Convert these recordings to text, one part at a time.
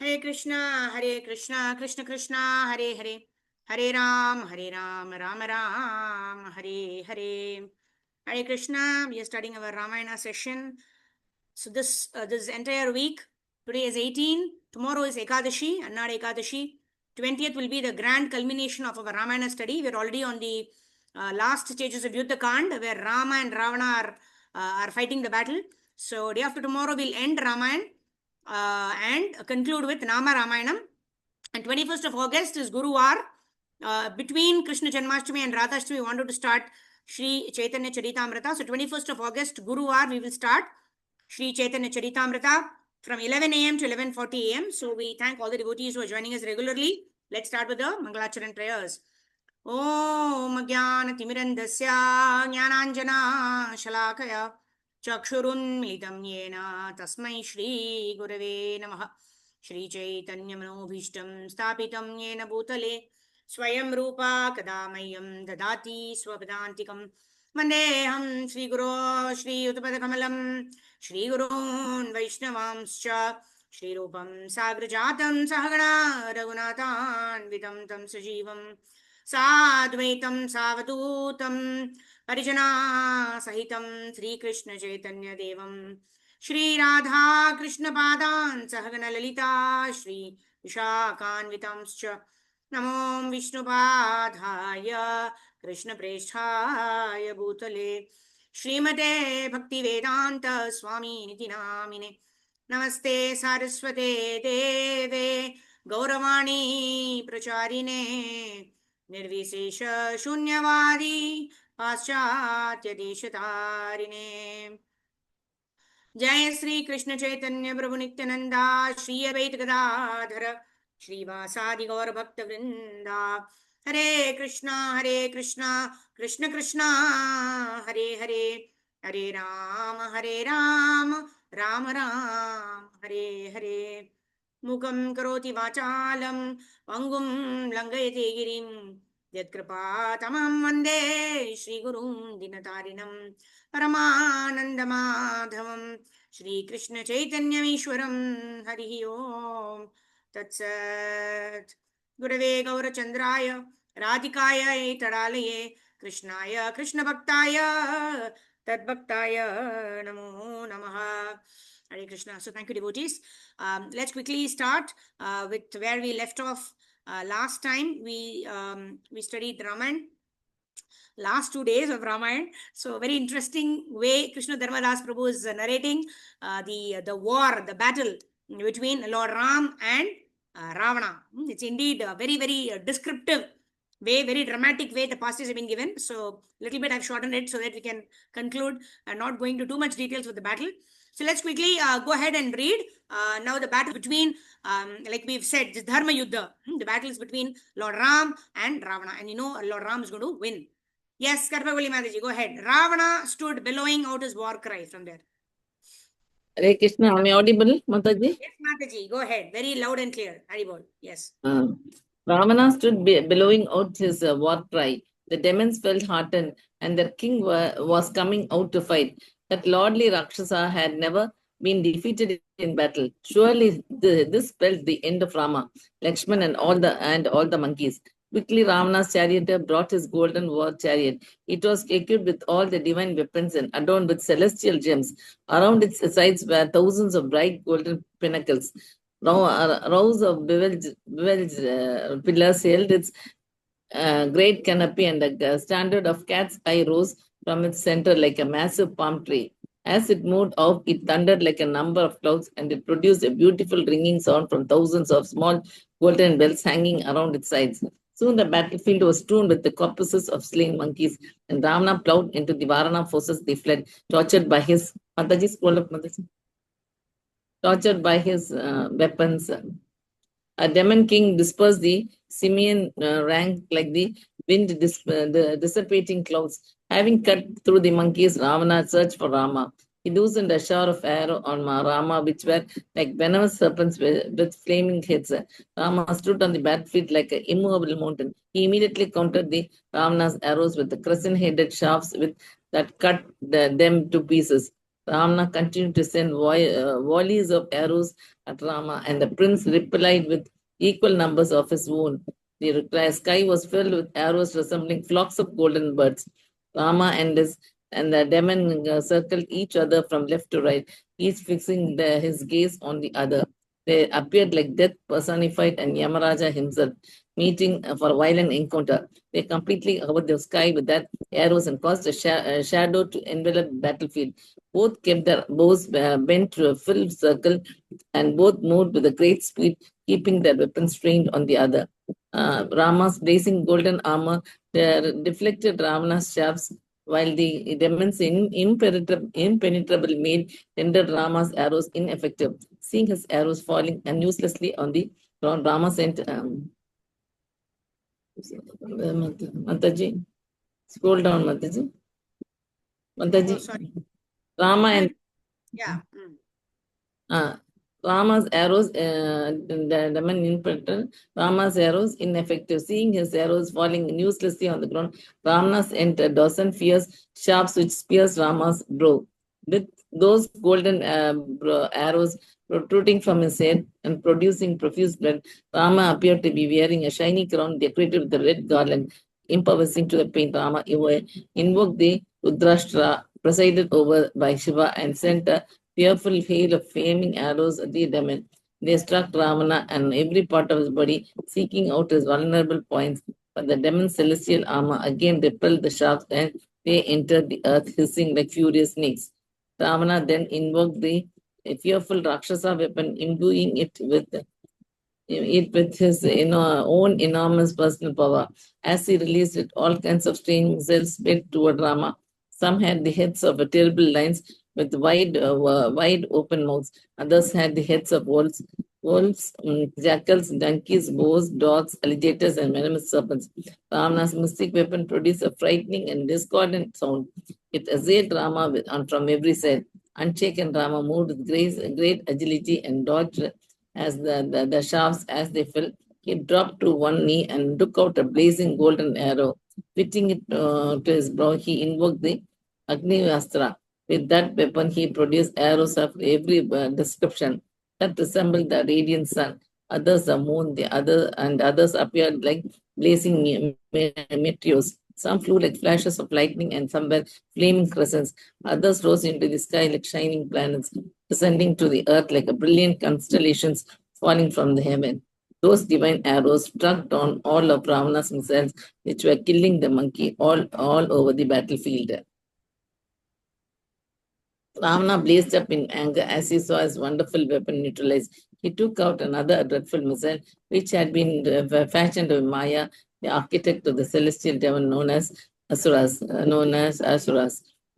Hare Krishna, Krishna Krishna, Hare Hare, Hare Ram, Rama Ram, Hare Hare. Hare Krishna, we are studying our Ramayana session. So this entire week, today is 18, tomorrow is Ekadashi, Annada Ekadashi. 20th will be the grand culmination of our Ramayana study. We are already on the last stages of Yuddha Kand, where Rama and Ravana are fighting the battle. So day after tomorrow, we'll end Ramayana and conclude with Nama Ramayanam. And 21st of August is Guruvar. Between Krishna Janmashtami and Radhashtami, we wanted to start Sri Chaitanya Charitamrita. So 21st of August, Guruvar, we will start Sri Chaitanya Charitamrita from 11 a.m. to 11:40 a.m. So we thank all the devotees who are joining us regularly. Let's start with the Mangalacharan prayers. Om Jnana Timirandasya Jnananjana Shalakaya Chakshurunmilitam Yena Tasmai Shri Gurave Namaha. Shri Chaitanya Manobhishtam Stapitam Yena Bhutale Swayam Rupa Kadamayam Dadati Swapadantikam Vandeham Shri Guru Shri Uttapadakamalam Shri Gurun Vaishnavamscha Shri Rupam Sagrajatam Sahagana Raghunathan Vidam Tam Sajivam Sadvaitam Savadutam Parijana Sahitam Sri Krishna Chaitanya Devam Shri Radha Krishna Padan Sahagana Lalita Shri Vishakhanvitamscha Namo Vishnu Padhaya Krishna Preshthaya Bhutale Srimate Bhakti Vedanta Swami Niti Namine Namaste Saraswate Deve Gauravani Pracharine Nirvisesha Shunyavadi Paschatya Deshatarine जय श्री कृष्ण चैतन्य प्रभु नित्यानंदा श्री अद्वैत गदाधर श्रीवासादि गौर भक्त वृंदा हरे कृष्णा कृष्ण कृष्णा हरे हरे हरे राम राम राम हरे हरे मुखं करोति वाचालं पंगुं लंघयति गिरिं यत्कृपातमं वन्दे श्रीगुरुं दीनतारिणं परमानन्दमाधवं श्रीकृष्णचैतन्यमीश्वरं हरिः ओम् तत्सत् गुरवे गौरचन्द्राय राधिकायै तडालये कृष्णाय कृष्णभक्ताय तद्भक्ताय नमो नमः. Hare Krishna. So thank you, devotees. Let's quickly start with where we left off last time. We studied Ramayana, last 2 days of Ramayana. So very interesting way Krishna Dharmadas Prabhu is narrating the war, the battle between Lord Ram and Ravana. It's indeed a very, very descriptive way, very dramatic way the passages have been given. So little bit I've shortened it so that we can conclude, not going into too much details with the battle. So let's quickly go ahead and read now the battle between, like we've said, this Dharma Yuddha. The battle is between Lord Ram and Ravana. And you know Lord Ram is going to win. Yes, Karpavali Mataji, go ahead. Ravana stood bellowing out his war cry from there. Hare Krishna, am I audible, Mataji? Yes, Mataji, go ahead. Very loud and clear. Haribol, yes. Ravana stood bellowing out his war cry. The demons felt heartened, and their king was coming out to fight. That lordly Rakshasa had never been defeated in battle. Surely this spelled the end of Rama, Lakshman, and all the monkeys. Quickly, Ravana's charioteer brought his golden war chariot. It was equipped with all the divine weapons and adorned with celestial gems. Around its sides were thousands of bright golden pinnacles. Rows of bewildered pillars held its great canopy, and the standard of cat's eye rose from its center like a massive palm tree. As it moved off, it thundered like a number of clouds, and it produced a beautiful ringing sound from thousands of small golden bells hanging around its sides. Soon the battlefield was strewn with the corpses of slain monkeys, and Ravana plowed into the Varana forces. They fled, tortured by his weapons. A demon king dispersed the Simeon rank like the wind the dissipating clouds. Having cut through the monkeys, Ravana searched for Rama. He loosened a shower of arrows on Rama, which were like venomous serpents with flaming heads. Rama stood on the battlefield like an immovable mountain. He immediately countered the Ravana's arrows with the crescent-headed shafts that cut them to pieces. Ravana continued to send volleys of arrows at Rama, and the prince replied with equal numbers of his own. The sky was filled with arrows resembling flocks of golden birds. Rama and the demon circled each other from left to right, each fixing his gaze on the other. They appeared like death personified and Yamaraja himself, meeting for a violent encounter. They completely covered the sky with their arrows and caused a shadow to envelop the battlefield. Both kept their bows bent to a full circle, and both moved with a great speed, keeping their weapons trained on the other. Rama's blazing golden armor deflected Ravana's shafts, while the demon's impenetrable mail rendered Rama's arrows ineffective. Seeing his arrows falling uselessly on the ground, Rama sent Mataji. Scroll down, Mataji. Mataji. Oh, sorry. Rama and Yeah. Rama's arrows, the demon interpreted Rama's arrows ineffective. Seeing his arrows falling uselessly on the ground, Ravana sent a dozen fierce sharps which pierced Rama's brow. With those golden arrows protruding from his head and producing profuse blood, Rama appeared to be wearing a shiny crown decorated with a red garland. Improvising to the pain, Rama invoked the Rudrashtra presided over by Shiva and sent a fearful hail of flaming arrows at the demon. They struck Ravana and every part of his body, seeking out his vulnerable points. But the demon's celestial armor again repelled the shafts and they entered the earth, hissing like furious snakes. Ravana then invoked the fearful Rakshasa weapon, imbuing it with his own enormous personal power. As he released it, all kinds of strange missiles sped toward Rama. Some had the heads of terrible lions with wide open mouths. Others had the heads of wolves, jackals, donkeys, boars, dogs, alligators, and venomous serpents. Ravana's mystic weapon produced a frightening and discordant sound. It assailed Rama from every side. Unshaken, Rama moved with great agility and dodged as the shafts as they fell. He dropped to one knee and took out a blazing golden arrow. Fitting it to his brow, he invoked the Agni Astra. With that weapon, he produced arrows of every description that resembled the radiant sun. Others the moon, others appeared like blazing meteors. Some flew like flashes of lightning, and some were flaming crescents. Others rose into the sky like shining planets, descending to the earth like a brilliant constellations falling from the heaven. Those divine arrows struck down all of Ravana's missiles, which were killing the monkey all over the battlefield. Ravana blazed up in anger as he saw his wonderful weapon neutralized. He took out another dreadful missile, which had been fashioned by Maya, the architect of the celestial demon known as Asuras.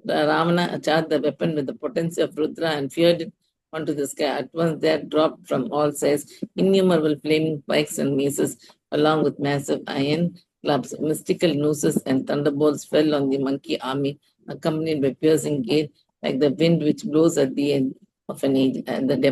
Ravana charged the weapon with the potency of Rudra and fired it onto the sky. At once there dropped from all sides innumerable flaming pikes and maces, along with massive iron clubs. Mystical nooses and thunderbolts fell on the monkey army, accompanied by piercing gale like the wind which blows at the end of an age. And that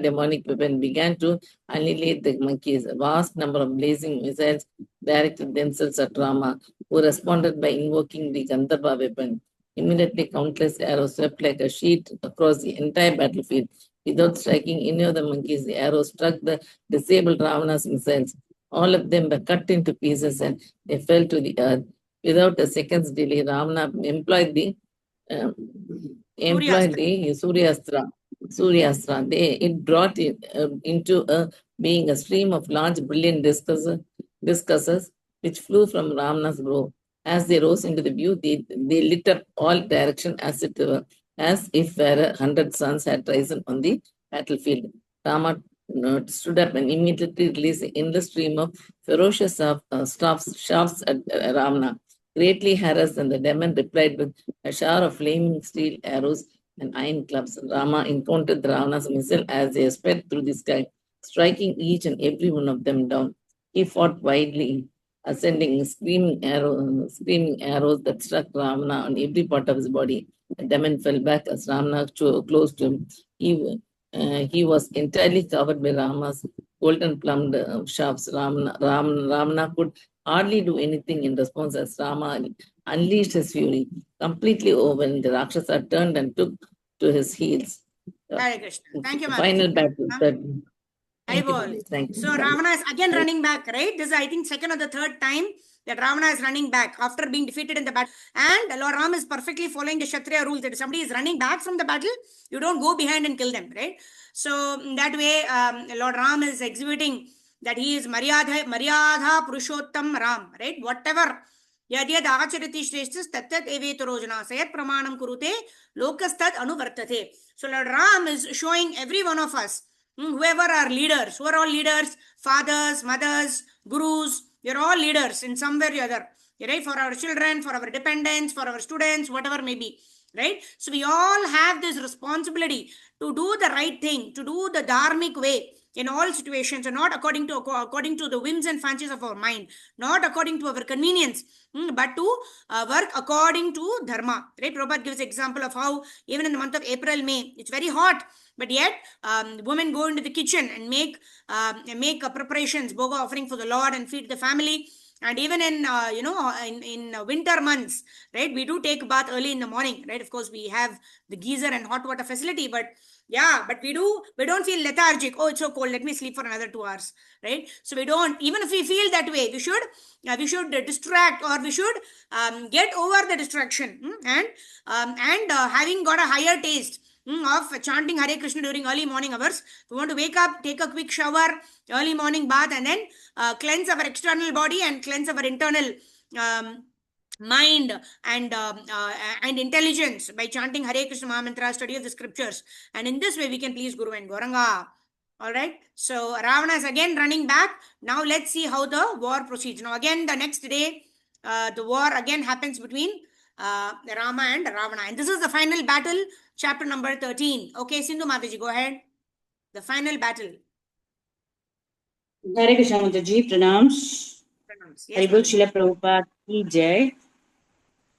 demonic weapon began to annihilate the monkeys. A vast number of blazing missiles directed themselves at Rama, who responded by invoking the Gandharva weapon. Immediately, countless arrows swept like a sheet across the entire battlefield. Without striking any of the monkeys, the arrows struck the disabled Ravana's missiles. All of them were cut into pieces and they fell to the earth. Without a second's delay, Ravana employed the Suryastra. It brought it into being a stream of large, brilliant discussers which flew from Ravana's brow. As they rose into the view, they lit up all directions as if 100 suns had risen on the battlefield. Rama stood up and immediately released an endless stream of ferocious shafts at Ravana. Greatly harassed, and the demon replied with a shower of flaming steel arrows and iron clubs. Rama encountered the Ravana's missile as they sped through the sky, striking each and every one of them down. He fought wildly, ascending screaming arrows that struck Ravana on every part of his body. The demon fell back as Ravana close to him. He was entirely covered by Rama's golden plumed shafts. Ravana could hardly do anything in response as Rama unleashed his fury. Completely overwhelmed, the Rakshasa turned and took to his heels. Hare Krishna. Thank you, Final Mataji. battle. Thank you, Haribol. Mataji. Thank you. So Ravana is again running back, right? This is, I think, second or the third time that Ravana is running back after being defeated in the battle. And Lord Ram is perfectly following the Kshatriya rule that if somebody is running back from the battle, you don't go behind and kill them, right? So in that way, Lord Ram is exhibiting that he is Maryadha Purushottam Ram, right? Whatever Yadyad Acharati Shreshtas Tattat Evetorojana Sayat Pramanam Kurute Lokastat Anuvartate. So Lord Ram is showing every one of us, whoever are leaders, who are all leaders, fathers, mothers, gurus, we are all leaders in some way or other, right? For our children, for our dependents, for our students, whatever may be, right? So we all have this responsibility to do the right thing, to do the dharmic way in all situations, and not according to the whims and fancies of our mind, not according to our convenience, but to work according to dharma, right? Prabhupada gives example of how even in the month of April, May, it's very hot, but yet women go into the kitchen and make preparations, bhoga offering for the Lord, and feed the family. And even in in winter months, right, we do take a bath early in the morning, right? Of course, we have the geyser and hot water facility, but yeah, but we don't feel lethargic. Oh, it's so cold, let me sleep for another 2 hours, right? So we don't, even if we feel that way, we should distract, or we should get over the distraction, and having got a higher taste of chanting Hare Krishna during early morning hours. We want to wake up, take a quick shower, early morning bath, and then cleanse our external body and cleanse our internal mind and intelligence by chanting Hare Krishna Mahamantra, study of the scriptures. And in this way, we can please Guru and Gauranga. All right. So Ravana is again running back. Now let's see how the war proceeds. Now again, the next day, the war again happens between Rama and Ravana. And this is the final battle, chapter number 13. Okay, Sindhu Mataji, go ahead. The final battle. Hare Krishna Mataji, pranams. Yes, Haribol Mataji. Srila Prabhupada ki Jai.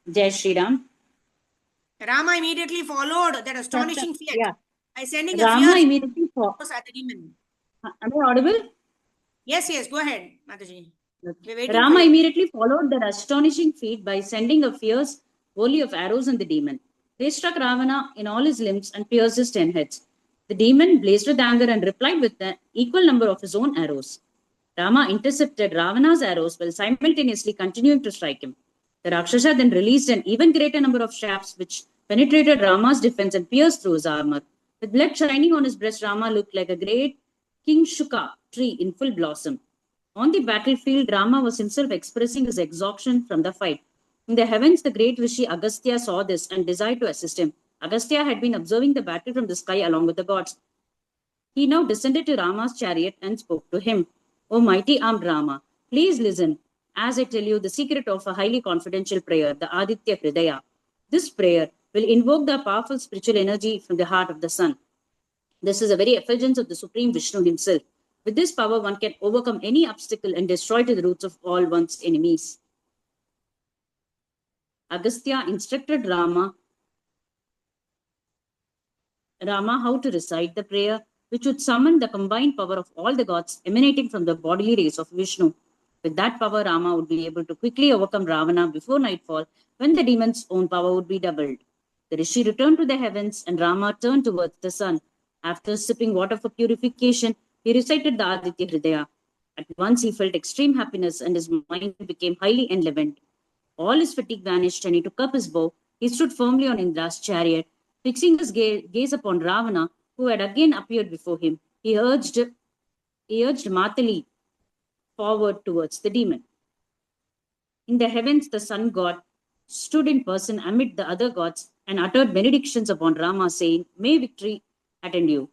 Jai Shri Ram. Rama immediately followed that astonishing feat by sending a Rama fierce immediately followed. at the demon. Am I audible? Yes, go ahead, Mataji. Rama immediately followed that astonishing feat by sending a fierce volley of arrows on the demon. They struck Ravana in all his limbs and pierced his 10 heads. The demon blazed with anger and replied with an equal number of his own arrows. Rama intercepted Ravana's arrows while simultaneously continuing to strike him. The Rakshasa then released an even greater number of shafts which penetrated Rama's defense and pierced through his armor. With blood shining on his breast, Rama looked like a great King Shuka tree in full blossom. On the battlefield, Rama was himself expressing his exhaustion from the fight. In the heavens, the great Rishi Agastya saw this and desired to assist him. Agastya had been observing the battle from the sky along with the gods. He now descended to Rama's chariot and spoke to him. O mighty armed Rama, please listen as I tell you the secret of a highly confidential prayer, the Aditya Hridaya. This prayer will invoke the powerful spiritual energy from the heart of the sun. This is a very effulgence of the Supreme Vishnu himself. With this power, one can overcome any obstacle and destroy to the roots of all one's enemies. Agastya instructed Rama how to recite the prayer, which would summon the combined power of all the gods emanating from the bodily rays of Vishnu. With that power, Rama would be able to quickly overcome Ravana before nightfall, when the demon's own power would be doubled. The Rishi returned to the heavens, and Rama turned towards the sun. After sipping water for purification, he recited the Aditya Hridaya. At once he felt extreme happiness and his mind became highly enlivened. All his fatigue vanished and he took up his bow. He stood firmly on Indra's chariot. Fixing his gaze upon Ravana, who had again appeared before him, he urged Matali forward towards the demon. In the heavens, the sun god stood in person amid the other gods and uttered benedictions upon Rama, saying, "May victory attend you."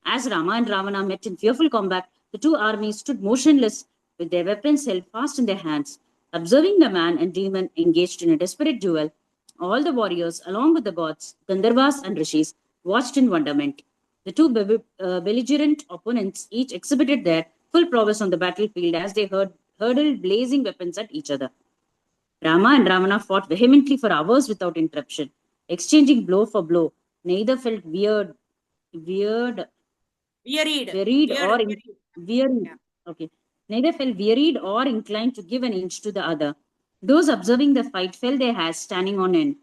As Rama and Ravana met in fearful combat, the two armies stood motionless with their weapons held fast in their hands. Observing the man and demon engaged in a desperate duel, all the warriors, along with the gods, Gandharvas and Rishis, watched in wonderment. The two belligerent opponents each exhibited their full prowess on the battlefield as they hurled blazing weapons at each other. Rama and Ravana fought vehemently for hours without interruption, exchanging blow for blow. Neither felt wearied or inclined to give an inch to the other. Those observing the fight felt their hairs standing on end.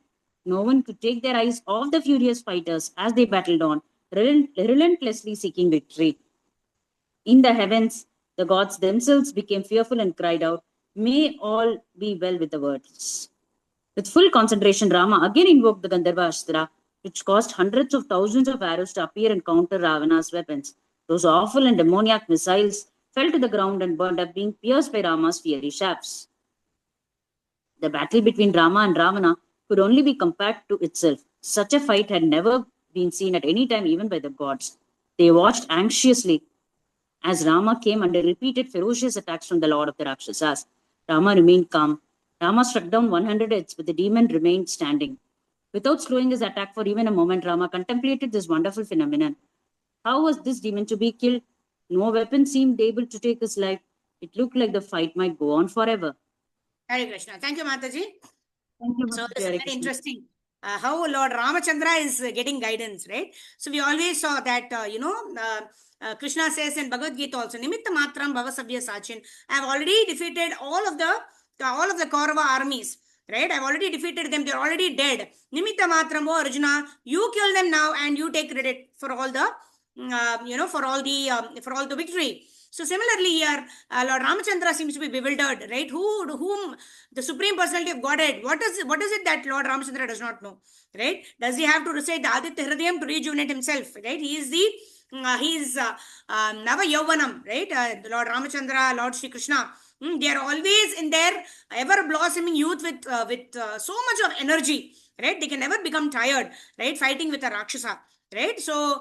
No one could take their eyes off the furious fighters as they battled on, relentlessly seeking victory. In the heavens, the gods themselves became fearful and cried out, "May all be well," with the words. With full concentration, Rama again invoked the Gandharva Astra, which caused hundreds of thousands of arrows to appear and counter Ravana's weapons. Those awful and demoniac missiles fell to the ground and burned up, being pierced by Rama's fiery shafts. The battle between Rama and Ravana could only be compared to itself. Such a fight had never been seen at any time, even by the gods. They watched anxiously as Rama came under repeated ferocious attacks from the Lord of the Rakshasas. Rama remained calm. Rama struck down 100 heads, but the demon remained standing. Without slowing his attack for even a moment, Rama contemplated this wonderful phenomenon. How was this demon to be killed? No weapon seemed able to take his life. It looked like the fight might go on forever. Hare Krishna. Thank you, Mataji. Thank you, So Mataji. this is Hare very Krishna. interesting. How Lord Ramachandra is getting guidance, right? So we always saw that, Krishna says in Bhagavad Gita also, Nimitta Matram Bhavasavya Sachin. I have already defeated all of the Kaurava armies, right? I've already defeated them. They're already dead. Nimitta Matram, oh Arjuna, you kill them now and you take credit for all the, for all the victory. So similarly here, Lord Ramachandra seems to be bewildered, right? Whom the Supreme Personality of Godhead, what is it that Lord Ramachandra does not know, right? Does he have to recite the Aditya Hridayam to rejuvenate himself, right? He is the, Nava Yauvanam, right? Lord Ramachandra, Lord Sri Krishna, they are always in their ever blossoming youth with so much of energy, right? They can never become tired, right? Fighting with a Rakshasa. Right, so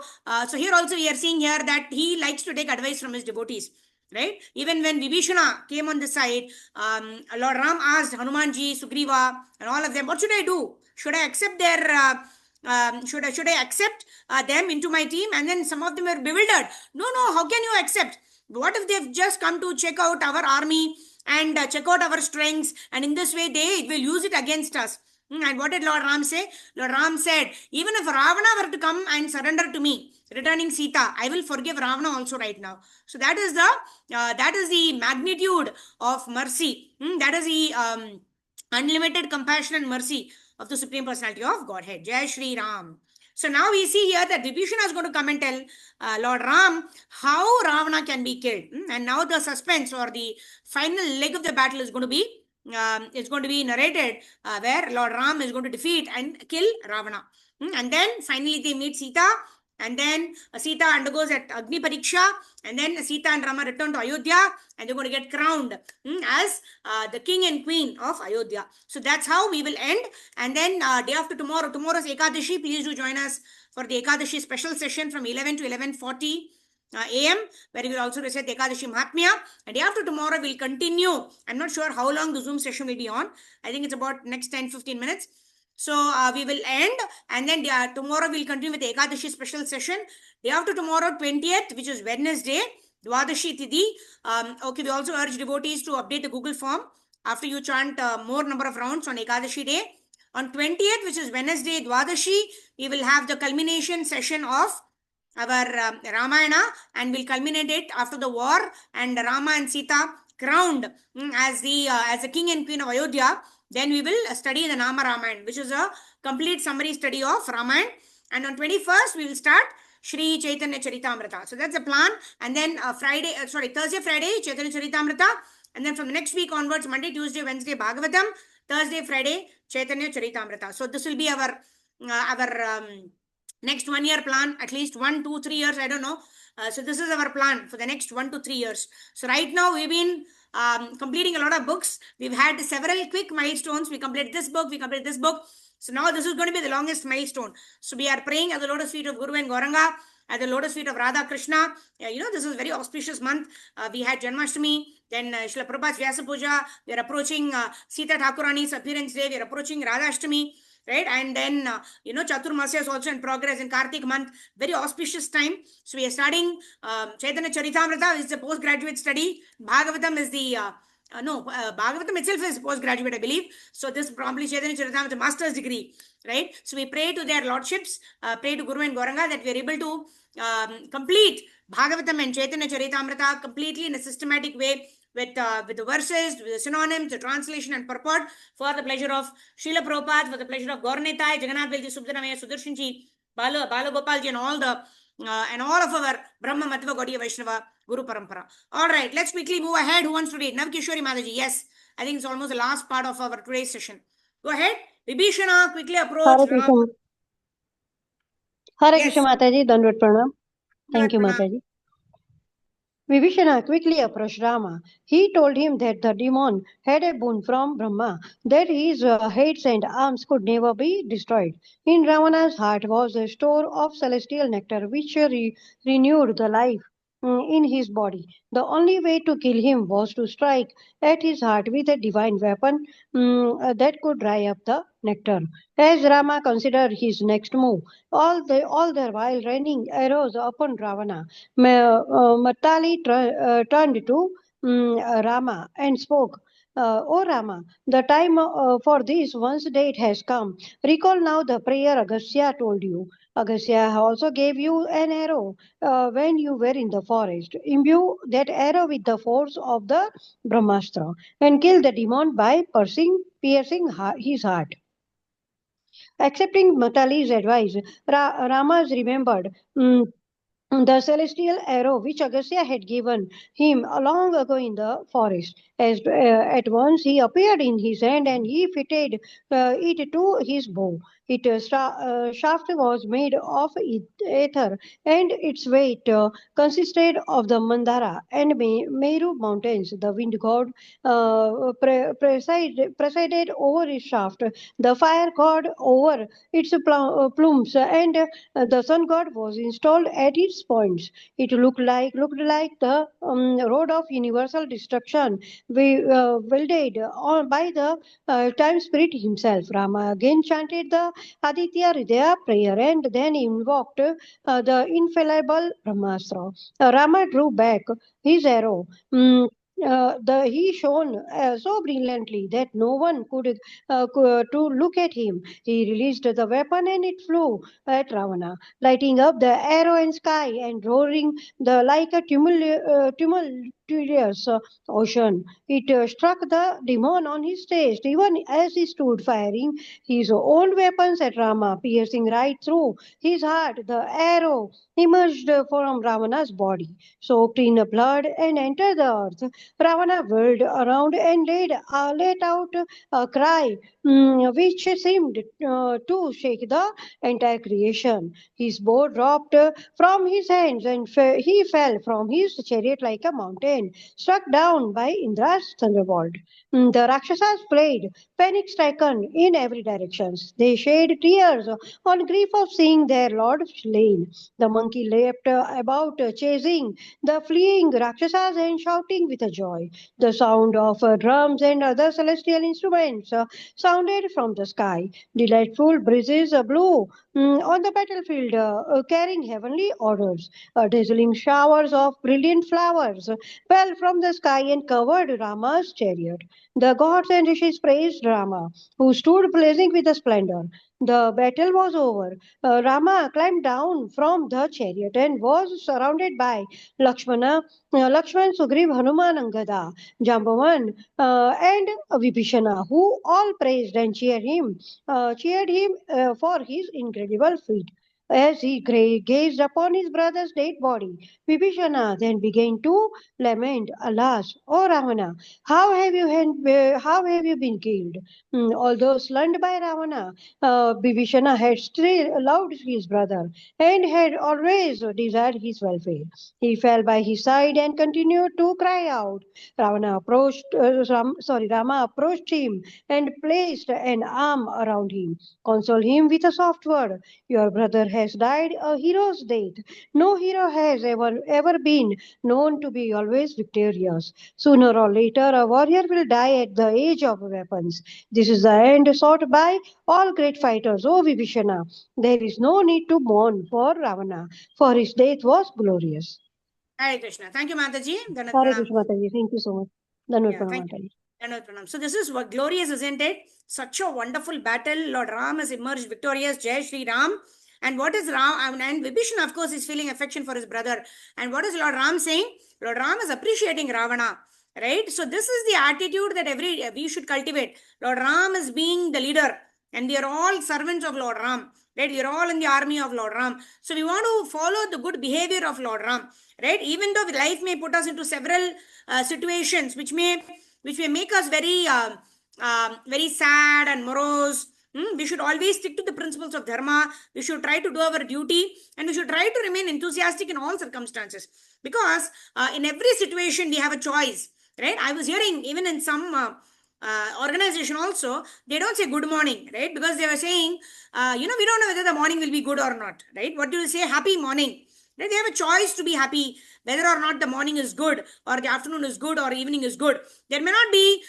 here also we are seeing here that he likes to take advice from his devotees, right? Even when Vibhishana came on the side, Lord Ram asked Hanumanji, Sugriva, and all of them, what should I do? Should I accept their should I accept them into my team? And then some of them were bewildered. No, how can you accept? What if they've just come to check out our army and check out our strengths, and in this way they will use it against us? And what did Lord Ram say? Lord Ram said, even if Ravana were to come and surrender to me, returning Sita, I will forgive Ravana also right now. So that is the magnitude of mercy. That is the unlimited compassion and mercy of the Supreme Personality of Godhead. Jai Shri Ram. So now we see here that Vibhishana is going to come and tell Lord Ram how Ravana can be killed. And now the suspense or the final leg of the battle is going to be narrated where Lord Ram is going to defeat and kill Ravana. And then finally they meet Sita, and then Sita undergoes at Agni Pariksha, and then Sita and Rama return to Ayodhya, and they're going to get crowned as the king and queen of Ayodhya. So that's how we will end. And then day after tomorrow's Ekadashi, please do join us for the Ekadashi special session from 11 to 11:40 a.m. where we will also recite the Ekadashi Mahatmya. And day after tomorrow we'll continue. I'm not sure how long the Zoom session will be on. I think it's about next 10-15 minutes. So we will end, and then tomorrow we'll continue with the Ekadashi special session. Day after tomorrow, 20th, which is Wednesday, Dwadashi Tithi. Okay, we also urge devotees to update the Google form after you chant more number of rounds on Ekadashi day. On 20th, which is Wednesday, Dwadashi, we will have the culmination session of our Ramayana, and we'll culminate it after the war and Rama and Sita crowned as the king and queen of Ayodhya. Then we will study the Nama Ramayana, which is a complete summary study of Ramayana. And on 21st, we will start Shri Chaitanya Charitamrita. So that's the plan. And then Thursday, Friday, Chaitanya Charitamrita. And then from the next week onwards, Monday, Tuesday, Wednesday, Bhagavatam. Thursday, Friday, Chaitanya Charitamrita. So this will be our next 1 year plan, at least 1, 2, 3 years, I don't know. So this is our plan for the next 1 to 3 years. So right now we've been completing a lot of books. We've had several quick milestones. We completed this book, So now this is going to be the longest milestone. So we are praying at the lotus feet of Guru and Gauranga, at the lotus feet of Radha Krishna. This is a very auspicious month. We had Janmashtami, then Srila Prabhupada's Vyasa Puja. We are approaching Sita Thakurani's appearance day. We are approaching Radhashtami. Right, and then Chaturmasya is also in progress in Kartik month. Very auspicious time. So we are starting Chaitanya Charitamrita is the postgraduate study. Bhagavatam is the Bhagavatam itself is postgraduate, I believe. So this probably Chaitanya Charitamrita master's degree, right? So we pray to their lordships, pray to Guru and Gauranga that we are able to complete Bhagavatam and Chaitanya Charitamrita completely in a systematic way, with the verses, with the synonyms, the translation and purport for the pleasure of Srila Prabhupada, for the pleasure of Gauranitai, Jagannath Velji, Subhadanamaya, Sudarshanji, Bala Gopalji, and all of our Brahma Matva Gaudiya Vaishnava Guru Parampara. All right, let's quickly move ahead. Who wants to read? Navkishori Mataji. Yes, I think it's almost the last part of our today's session. Go ahead. Vibhishana quickly approached. Hare Krishna. Hare Yes. Krishna Mataji, Dandavat Pranam. Thank you, Pranam. Mataji. Vibhishana quickly approached Rama. He told him that the demon had a boon from Brahma, that his heads and arms could never be destroyed. In Ravana's heart was a store of celestial nectar which renewed the life in his body. The only way to kill him was to strike at his heart with a divine weapon that could dry up the nectar. As Rama considered his next move, all the while raining arrows upon Ravana, Matali turned to Rama and spoke. O Rama, the time for this once date has come. Recall now the prayer Agastya told you. Agastya also gave you an arrow when you were in the forest. Imbue that arrow with the force of the Brahmastra and kill the demon by piercing his heart. Accepting Matali's advice, Rama remembered the celestial arrow which Agastya had given him long ago in the forest. At once he appeared in his hand and he fitted it to his bow. Its shaft was made of ether and its weight consisted of the Mandara and Meru mountains. The wind god presided over its shaft, the fire god over its plumes, and the sun god was installed at its points. It looked like the road of universal destruction, wielded on by the time spirit himself. Rama again chanted the Aditya Hridaya prayer and then invoked the infallible Brahmastra. Rama drew back his arrow. He shone so brilliantly that no one could to look at him. He released the weapon and it flew at Ravana, lighting up the air and sky and roaring like a tumultuous ocean. It struck the demon on his chest, even as he stood firing his own weapons at Rama, piercing right through his heart. The arrow emerged from Ravana's body, soaked in blood, and entered the earth. Ravana whirled around and let out a cry which seemed to shake the entire creation. His bow dropped from his hands and he fell from his chariot like a mountain, struck down by Indra's thunderbolt. The Rakshasas fled, panic stricken in every direction. They shed tears on grief of seeing their lord slain. The monkey leapt about, chasing the fleeing Rakshasas and shouting with joy. The sound of drums and other celestial instruments sounded from the sky. Delightful breezes blew on the battlefield, carrying heavenly orders. Dazzling showers of brilliant flowers fell from the sky and covered Rama's chariot. The gods and rishis praised Rama, who stood blazing with splendor. The battle was over. Rama climbed down from the chariot and was surrounded by Lakshmana, Lakshman, Sugriv, Hanuman, Angada, Jambavan, and Vibhishana, who all praised and cheered him for his incredible feat. As he gazed upon his brother's dead body, Vibhishana then began to lament, "Alas, O Ravana, how have you been killed?" Although slunned by Ravana, Vibhishana had still loved his brother and had always desired his welfare. He fell by his side and continued to cry out. Rama approached him and placed an arm around him. Console him with a soft word. Your brother has died a hero's death. No hero has ever been known to be always victorious. Sooner or later, a warrior will die at the age of weapons. This is the end sought by all great fighters, O Vibhishana. There is no need to mourn for Ravana, for his death was glorious. Hare Krishna. Thank you, Mataji. Hare Krishna, Mataji. Thank you so much. Dandavat Pranam, Mataji. Pranam. So this is what glorious, isn't it? Such a wonderful battle. Lord Ram has emerged victorious. Jai Shri Ram. And what is Ram? And Vibhishana, of course, is feeling affection for his brother. And what is Lord Ram saying? Lord Ram is appreciating Ravana. right? So this is the attitude that we should cultivate. Lord Ram is being the leader, and we are all servants of Lord Ram, right? We are all in the army of Lord Ram. So we want to follow the good behavior of Lord Ram, right? Even though life may put us into several situations which may make us very sad and morose. We should always stick to the principles of dharma. We should try to do our duty, and we should try to remain enthusiastic in all circumstances, because in every situation we have a choice, right? I was hearing even in some organization also, they don't say good morning, right? Because they were saying, we don't know whether the morning will be good or not, right? What do you say? Happy morning. Right? They have a choice to be happy, whether or not the morning is good, or the afternoon is good, or evening is good. There may not be,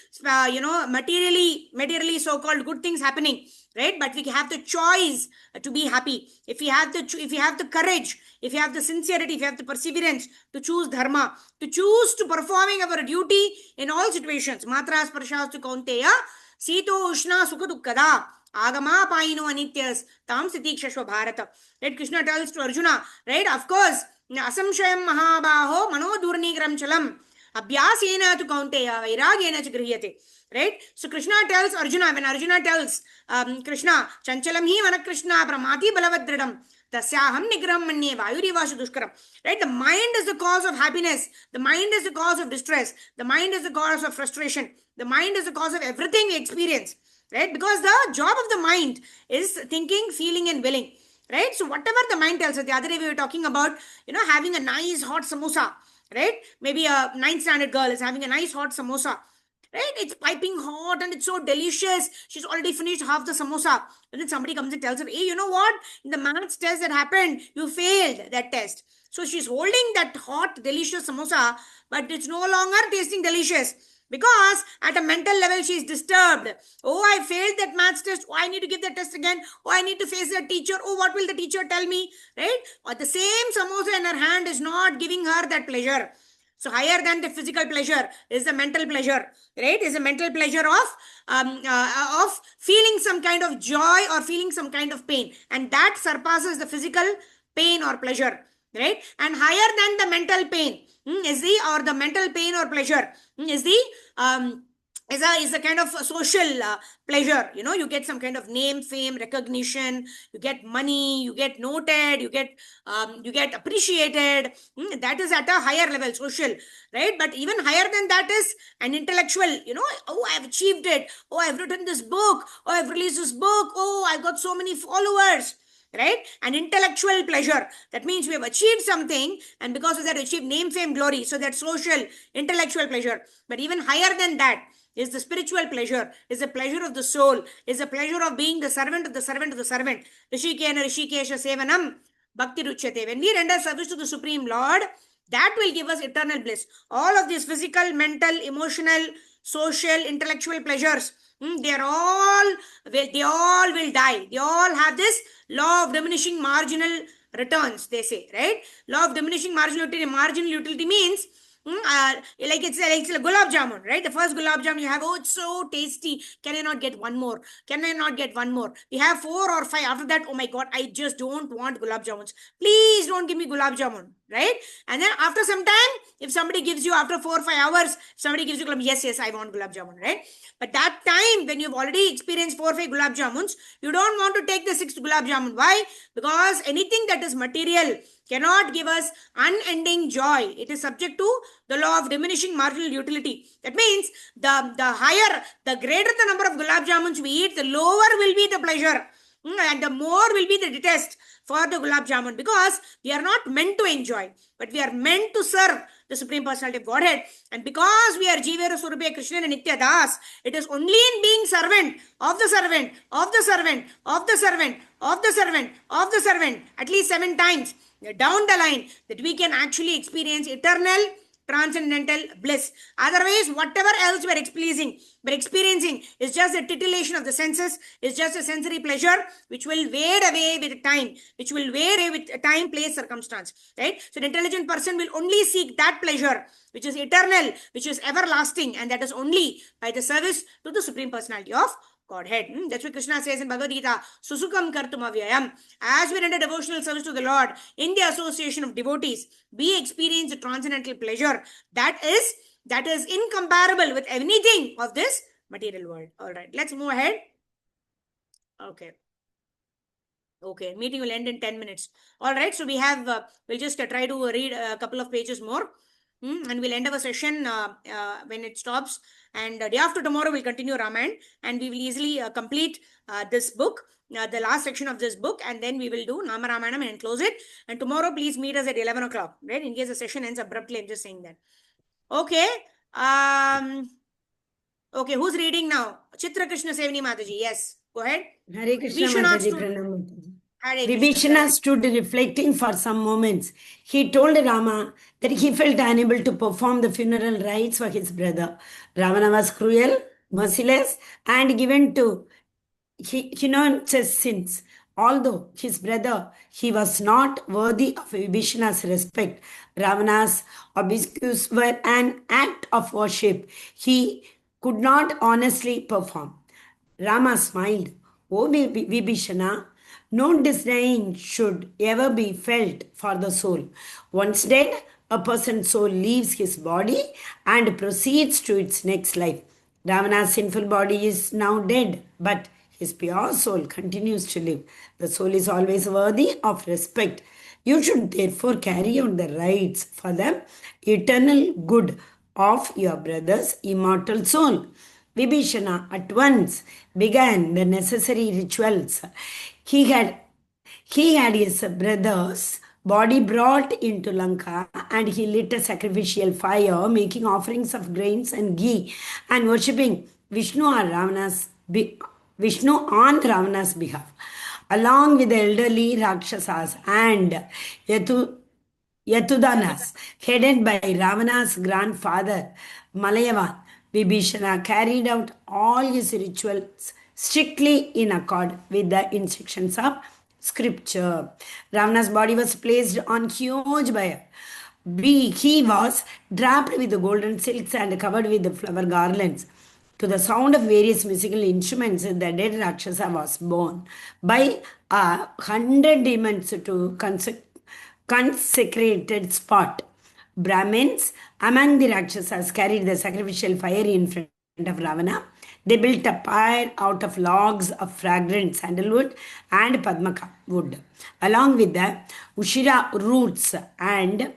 materially so-called good things happening, right? But we have the choice to be happy. If we have the courage, if you have the sincerity, if you have the perseverance to choose dharma, to choose to performing our duty in all situations. Matra sparshaastu kaunteya, sito ushna sukha dukkada, agama paino anityas, tam sitikshashva bharata. Right? Krishna tells to Arjuna, right? Of course, asamshayam mahabaho mano durnigram chalam, abhyasena tu kaunteya, vairagena ch grihiyate. Right? So Krishna tells Arjuna, when Arjuna tells Krishna, chanchalam hi vana Krishna pramati balavadridam, tasyaham nigram manye vayurivashu dushkaram. Right? The mind is the cause of happiness. The mind is the cause of distress. The mind is the cause of frustration. The mind is the cause of everything we experience. Right? Because the job of the mind is thinking, feeling, and willing. Right? So whatever the mind tells us, the other day we were talking about, having a nice hot samosa. Right? Maybe a 9th standard girl is having a nice hot samosa. Right? It's piping hot and it's so delicious. She's already finished half the samosa. And then somebody comes and tells her, hey, you know what? In the maths test that happened, you failed that test. So she's holding that hot, delicious samosa, but it's no longer tasting delicious. Because at a mental level, she's disturbed. Oh, I failed that maths test. Oh, I need to give that test again. Oh, I need to face that teacher. Oh, what will the teacher tell me? Right? Or the same samosa in her hand is not giving her that pleasure. So higher than the physical pleasure is the mental pleasure, right? Is a mental pleasure of feeling some kind of joy or feeling some kind of pain, and that surpasses the physical pain or pleasure, right? And higher than the mental pain the mental pain or pleasure is a kind of social pleasure. You get some kind of name, fame, recognition, you get money, you get noted, you get appreciated. That is at a higher level, social, right? But even higher than that is an intellectual, oh, I've achieved it. Oh, I've written this book. Oh, I've released this book. Oh, I've got so many followers. Right? An intellectual pleasure. That means we have achieved something, and because of that, achieved name, fame, glory. So that's social, intellectual pleasure. But even higher than that is the spiritual pleasure, is the pleasure of the soul, is the pleasure of being the servant of the servant of the servant. Rishikena Rishikesha Sevanam Bhakti Ruchyate. When we render service to the Supreme Lord, that will give us eternal bliss. All of these physical, mental, emotional, social, intellectual pleasures, they all will die. They all have this law of diminishing marginal returns, they say, right? Law of diminishing marginal utility means it's a gulab jamun, right? The first gulab jamun you have, oh, it's so tasty. Can I not get one more? Can I not get one more? We have 4 or 5. After that, oh my God, I just don't want gulab jamuns. Please don't give me gulab jamun, right? And then after some time, if somebody gives you, after 4 or 5 hours, somebody gives you gulab, yes, I want gulab jamun, right? But that time, when you've already experienced 4 or 5 gulab jamuns, you don't want to take the 6th gulab jamun. Why? Because anything that is material cannot give us unending joy. It is subject to the law of diminishing marginal utility. That means the greater the number of gulab jamuns we eat, the lower will be the pleasure. And the more will be the detest for the gulab jamun, because we are not meant to enjoy, but we are meant to serve the Supreme Personality of Godhead. And because we are Jivera Swarupa Krishna and Nitya Das, it is only in being servant of the servant, of the servant, of the servant, of the servant, of the servant, at least 7 times down the line, that we can actually experience eternal transcendental bliss. Otherwise, whatever else we're experiencing is just a titillation of the senses, is just a sensory pleasure which will fade away with time, place, circumstance, right? So the intelligent person will only seek that pleasure which is eternal, which is everlasting, and that is only by the service to the Supreme Personality of Godhead. That's what Krishna says in Bhagavad Gita, Susukam Kartum Avyayam. As we render devotional service to the Lord in the association of devotees, we experience a transcendental pleasure. That is that is incomparable with anything of this material world. All right, let's move ahead. Okay. Okay, meeting will end in 10 minutes. All right, so we have, we'll just try to read a couple of pages more. And we'll end our session when it stops. And day after tomorrow, we'll continue Ramayana, and we will easily complete this book, the last section of this book, and then we will do Nama Ramayanam and close it. And tomorrow, please meet us at 11 o'clock, right? In case the session ends abruptly, I'm just saying that. Okay. Okay, who's reading now? Chitra Krishna Sevani Mataji. Yes, go ahead. Hare Krishna Vishwanath Mataji, stood- Pranam Mataji. Hare Krishna. Vibhishana stood reflecting for some moments. He told Rama that he felt unable to perform the funeral rites for his brother. Ravana was cruel, merciless, and given to heinous sins. Although his brother, he was not worthy of Vibhishana's respect. Ravana's obsequies were an act of worship he could not honestly perform. Rama smiled. O Vibhishana, no disdain should ever be felt for the soul. Once dead, a person's soul leaves his body and proceeds to its next life. Ravana's sinful body is now dead, but his pure soul continues to live. The soul is always worthy of respect. You should therefore carry out the rites for the eternal good of your brother's immortal soul. Vibhishana at once began the necessary rituals. He had his brother's body brought into Lanka, and he lit a sacrificial fire, making offerings of grains and ghee, and worshipping Vishnu on Ravana's behalf. Along with the elderly Rakshasas and Yatudanas, headed by Ravana's grandfather Malayavan, Vibhishana carried out all his rituals strictly in accord with the instructions of scripture. Ravana's body was placed on huge bier. He was draped with golden silks and covered with flower garlands. To the sound of various musical instruments, the dead Rakshasa was borne by 100 demons to consecrated spot. Brahmins among the Rakshasas carried the sacrificial fire in front of Ravana. They built a pyre out of logs of fragrant sandalwood and padmaka wood, along with the ushira roots and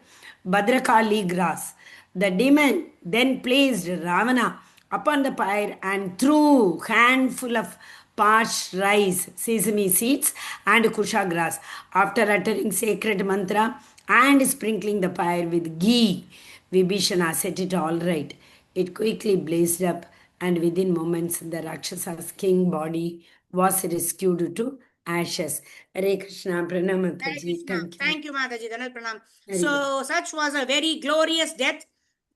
badrakali grass. The demon then placed Ravana upon the pyre and threw handful of parched rice, sesame seeds, and kusha grass. After uttering sacred mantra and sprinkling the pyre with ghee, Vibhishana set it all right. It quickly blazed up, and within moments, the Rakshasa's king body was rescued to ashes. Hare Krishna, Pranam Hare Mataji. Krishna. Thank you, Mataji. Dhanal Pranam. Hare So, such was a very glorious death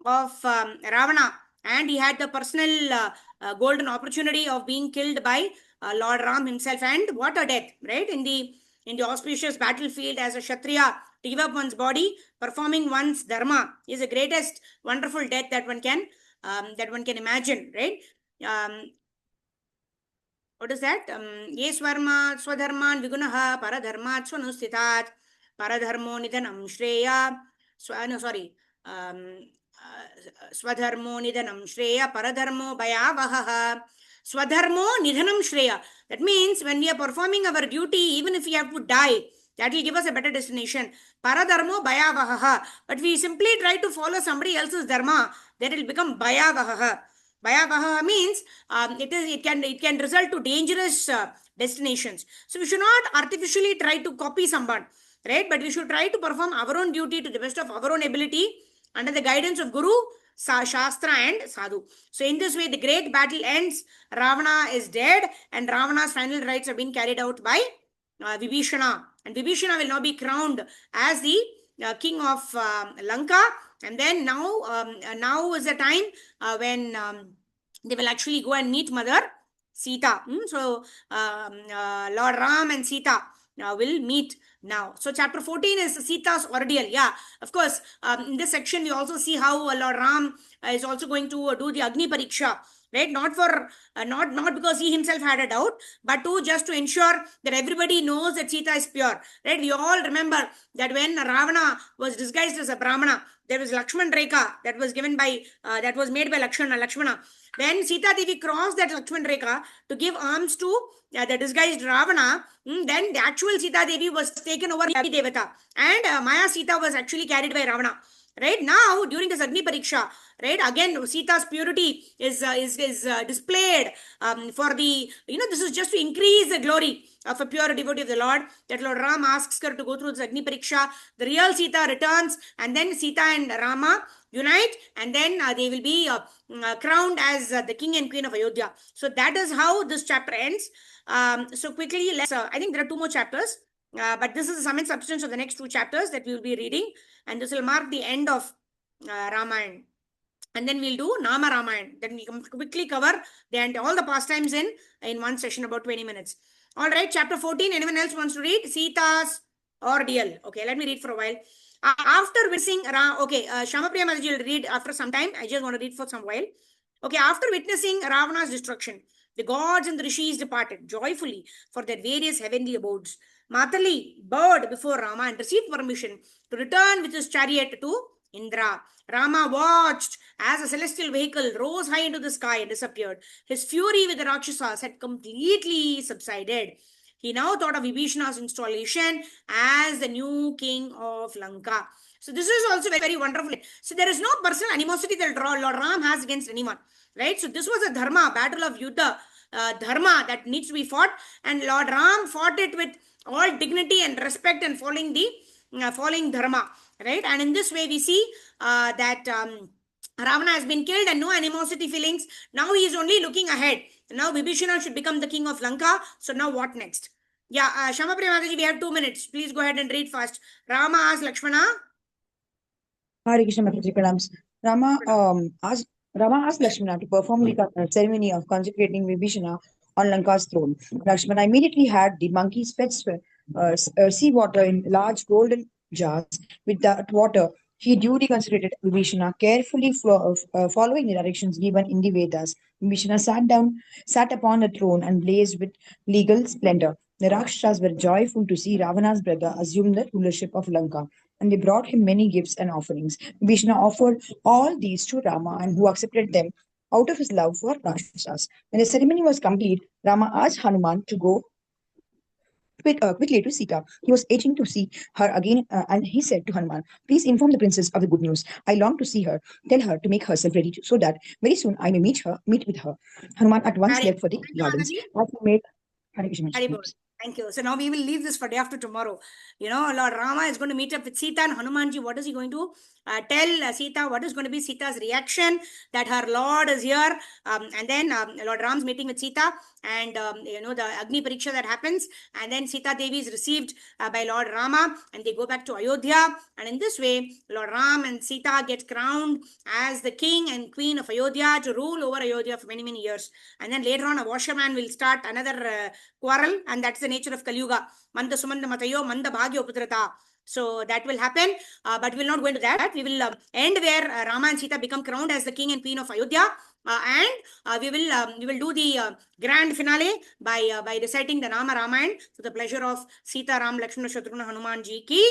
of Ravana, and he had the personal golden opportunity of being killed by Lord Ram himself. And what a death, right? In the auspicious battlefield as a Kshatriya, to give up one's body, performing one's dharma is the greatest wonderful death that one can imagine, right? What is that? Ye swarma swadharman vigunaha paradharmat swanusthitat paradharmo nidhanam shreya swadharmo nidhanam shreya paradharmo bhayavaha swadharmo nidhanam shreya. That means when we are performing our duty, even if we have to die, that will give us a better destination. Paradharmo bhayavaha. But we simply try to follow somebody else's dharma, then it will become bhayavaha. Bhayavaha means it can result to dangerous destinations. So we should not artificially try to copy someone, right? But we should try to perform our own duty to the best of our own ability under the guidance of Guru, Shastra and Sadhu. So in this way, the great battle ends. Ravana is dead, and Ravana's final rites have been carried out by Vibhishana. And Vibhishana will now be crowned as the king of Lanka. And then now is the time when they will actually go and meet Mother Sita. So Lord Ram and Sita will meet now. So chapter 14 is Sita's ordeal. Yeah, of course, in this section we also see how Lord Ram is also going to do the Agni Pariksha, right? Not for not because he himself had a doubt, but to ensure that everybody knows that Sita is pure, right? We all remember that when Ravana was disguised as a Brahmana, there was Lakshman Rekha that was given by that was made by Lakshmana. When Sita Devi crossed that Lakshman Rekha to give arms to the disguised Ravana, then the actual Sita Devi was taken over by Devata, and Maya Sita was actually carried by Ravana. Right now, during this Agni Pariksha, right, again Sita's purity is displayed for the, this is just to increase the glory of a pure devotee of the Lord, that Lord Ram asks her to go through this Agni Pariksha. The real Sita returns, and then Sita and Rama unite, and then they will be crowned as the king and queen of Ayodhya. So that is how this chapter ends. So quickly, let's I think there are 2 more chapters, but this is the sum and substance of the next 2 chapters that we will be reading, and this will mark the end of Ramayana. And then we'll do Nama Ramayana. Then we can quickly cover all the pastimes in one session, about 20 minutes. All right, chapter 14. Anyone else wants to read? Sita's ordeal. Okay, let me read for a while. After witnessing, Shama Priya Mataji will read after some time. I just want to read for some while. Okay, after witnessing Ravana's destruction, the gods and the rishis departed joyfully for their various heavenly abodes. Matali bowed before Rama and received permission to return with his chariot to Indra. Rama watched as a celestial vehicle rose high into the sky and disappeared. His fury with the Rakshasas had completely subsided. He now thought of Vibhishana's installation as the new king of Lanka. So this is also very, very wonderful. So there is no personal animosity that Lord Ram has against anyone, right? So this was a dharma, battle of Yuddha, dharma that needs to be fought, and Lord Ram fought it with all dignity and respect and following dharma, right? And in this way we see that Ravana has been killed and no animosity feelings. Now he is only looking ahead. Now Vibhishana should become the king of Lanka. So now what next? Yeah, Shama Priya Mataji, we have 2 minutes. Please go ahead and read fast. Rama asked Lakshmana. Hare Krishna Mataji, pranams. Rama asked Lakshmana to perform the ceremony of consecrating Vibhishana on Lanka's throne. Lakshmana immediately had the monkeys fetch sea water in large golden jars. With that water, he duly consecrated Vibhishana, carefully following the directions given in the Vedas. Vibhishana sat upon the throne and blazed with legal splendor. The Rakshasas were joyful to see Ravana's brother assume the rulership of Lanka, and they brought him many gifts and offerings. Vibhishana offered all these to Rama, and who accepted them out of his love for Rakshasas. When the ceremony was complete, Rama asked Hanuman to go quickly to Sita. He was itching to see her again, and he said to Hanuman, "Please inform the princess of the good news. I long to see her. Tell her to make herself ready so that very soon I may meet with her." Hanuman at once left for the gardens. As he made Thank you. So now we will leave this for day after tomorrow. Lord Rama is going to meet up with Sita, and Hanumanji, what is he going to tell Sita? What is going to be Sita's reaction that her Lord is here? And then Lord Ram's meeting with Sita, and the Agni Pariksha that happens, and then Sita Devi is received by Lord Rama, and they go back to Ayodhya, and in this way Lord Ram and Sita get crowned as the king and queen of Ayodhya to rule over Ayodhya for many, many years. And then later on a washerman will start another quarrel, and that's the nature of Kali Yuga. Manda Sumanda Matayo Manda Bhagya Uputrata. So that will happen, but we will not go into that. We will end where Rama and Sita become crowned as the king and queen of Ayodhya, and we will do the grand finale by reciting the Nama Ramayana to the pleasure of Sita, Ram, Lakshmana, Shatrugna, Hanuman ji ki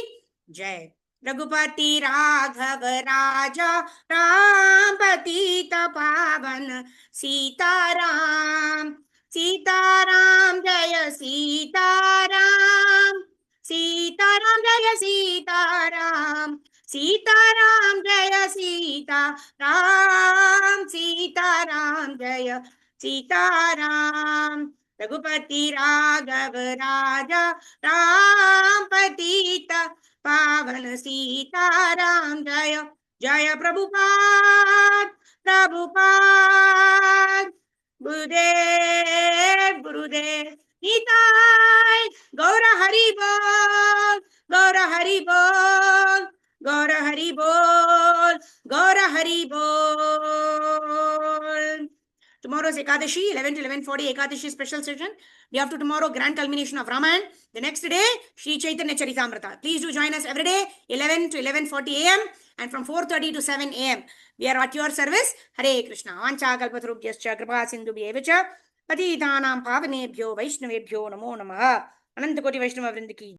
jai. Raghupati Raghav Raja Ram Patita Pavan Sita Ram Jaya Sita Ram Sitaram Jaya Sitaram Sitaram Jaya Sitaram Sitaram Jaya Sitaram Raghupati Raghav Raja Ram Patita Pavan Sitaram Jaya Jaya Prabhupada Gurudev Nitai Gaura Haribol, Gaura Haribol, Gaura Haribol, Gaura Haribol. Tomorrow's Ekadashi, 11 to 11:40 Ekadashi special session. Day after tomorrow, grand culmination of Ramayana. The next day, Sri Chaitanya Charitamrita. Please do join us every day, 11 to 11:40 a.m. and from 4:30 to 7 a.m. We are at your service. Hare Krishna. Vancha kalpatarubhyascha kripa sindhubhyev cha patitanam pavanebhyo vaishnavebhyo namo namaha. Ananta Koti Vaishnava Vrindaki.